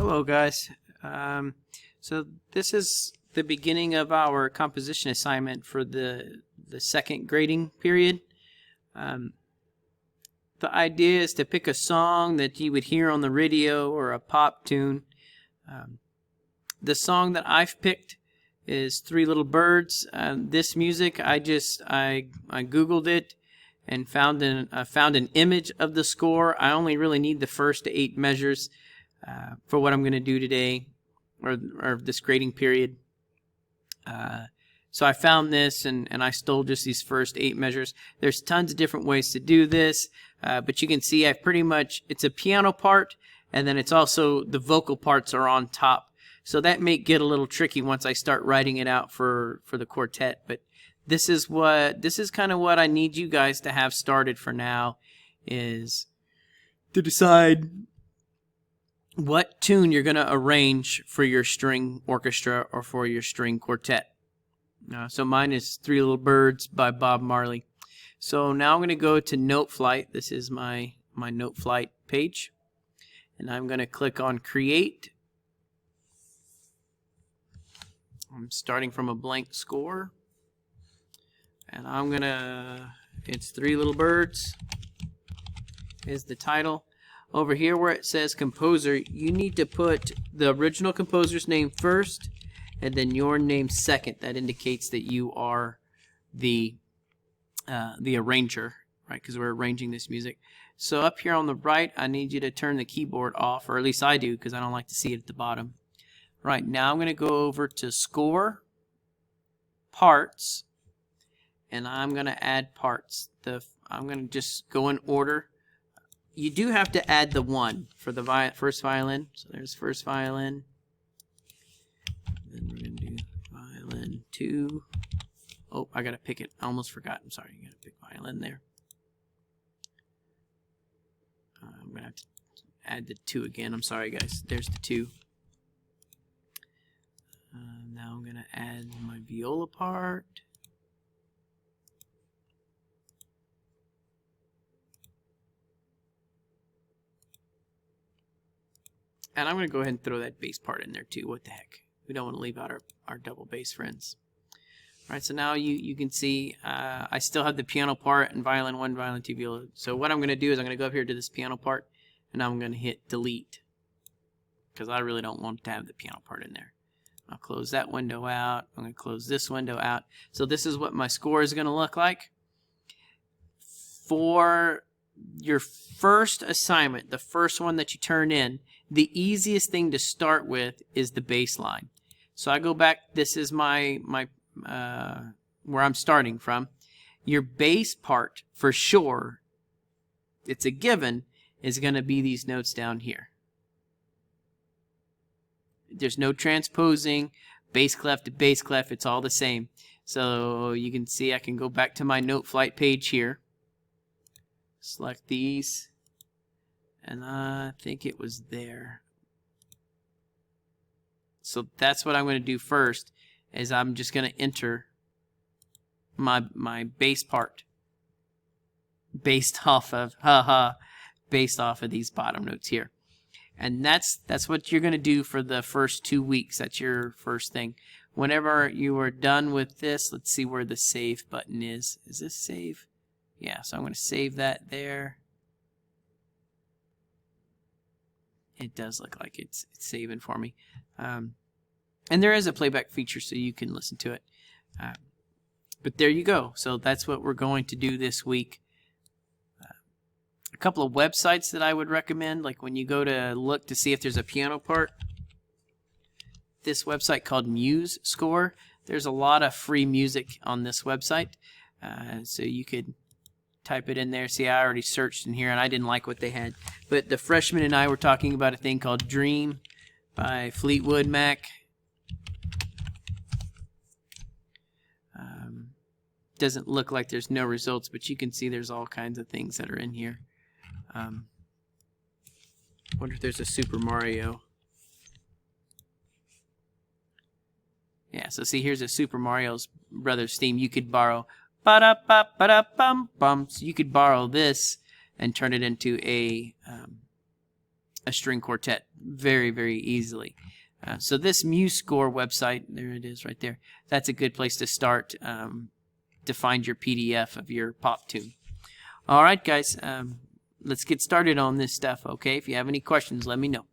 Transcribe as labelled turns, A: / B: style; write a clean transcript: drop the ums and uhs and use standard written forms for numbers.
A: Hello guys. So this is the beginning of our composition assignment for the second grading period. The idea is to pick a song that you would hear on the radio or a pop tune. The song that I've picked is Three Little Birds. This music, I Googled it and found an image of the score. I only really need the first 8 measures for what I'm going to do today, or this grading period. So I found this and I stole just these first 8 measures. There's tons of different ways to do this, but you can see it's a piano part, and then it's also the vocal parts are on top. So that may get a little tricky once I start writing it out for the quartet, but this is kind of what I need you guys to have started for now, is to decide what tune you're going to arrange for your string orchestra or for your string quartet. So mine is Three Little Birds by Bob Marley. So now I'm going to go to Note Flight. This is my Note Flight page. And I'm going to click on Create. I'm starting from a blank score. And it's Three Little Birds is the title. Over here where it says composer, you need to put the original composer's name first and then your name second. That indicates that you are the arranger, right? Because we're arranging this music. So up here on the right, I need you to turn the keyboard off, or at least I do, because I don't like to see it at the bottom. Right, now I'm going to go over to Score, Parts, and I'm going to add parts. I'm going to just go in order. You do have to add the 1 for the first violin. So there's first violin. Then we're going to do violin 2. Oh, I got to pick it. I almost forgot. I'm sorry. You got to pick violin there. I'm going to have to add the 2 again. I'm sorry, guys. There's the 2. Now I'm going to add my viola part. And I'm going to go ahead and throw that bass part in there too. What the heck? We don't want to leave out our double bass friends. All right, so now you can see I still have the piano part and violin 1, violin 2, viola. So what I'm going to do is I'm going to go up here to this piano part, and I'm going to hit delete, because I really don't want to have the piano part in there. I'll close that window out. I'm going to close this window out. So this is what my score is going to look like. For your first assignment, the first one that you turn in, the easiest thing to start with is the bass line. So I go back, this is my where I'm starting from. Your bass part, for sure, it's a given, is going to be these notes down here. There's no transposing, bass clef to bass clef, it's all the same. So you can see I can go back to my Note Flight page here. Select these, and I think it was there. So that's what I'm going to do first, is I'm just going to enter my bass part based off of these bottom notes here. And that's what you're going to do for the first 2 weeks. That's your first thing. Whenever you are done with this, let's see where the save button is. Is this save? Yeah, so I'm going to save that there. It does look like it's saving for me. And there is a playback feature, so you can listen to it. But there you go. So that's what we're going to do this week. A couple of websites that I would recommend, like when you go to look to see if there's a piano part. This website called MuseScore. There's a lot of free music on this website. So you could type it in there. See, I already searched in here and I didn't like what they had. But the freshman and I were talking about a thing called Dream by Fleetwood Mac. Doesn't look like there's no results, but you can see there's all kinds of things that are in here. Wonder if there's a Super Mario. Yeah, so see, here's a Super Mario Brothers theme you could borrow. Ba-da-ba-ba-da-bum-bum. So you could borrow this and turn it into a a string quartet very, very easily. So this MuseScore website, there it is right there, that's a good place to start to find your PDF of your pop tune. All right, guys, let's get started on this stuff, okay? If you have any questions, let me know.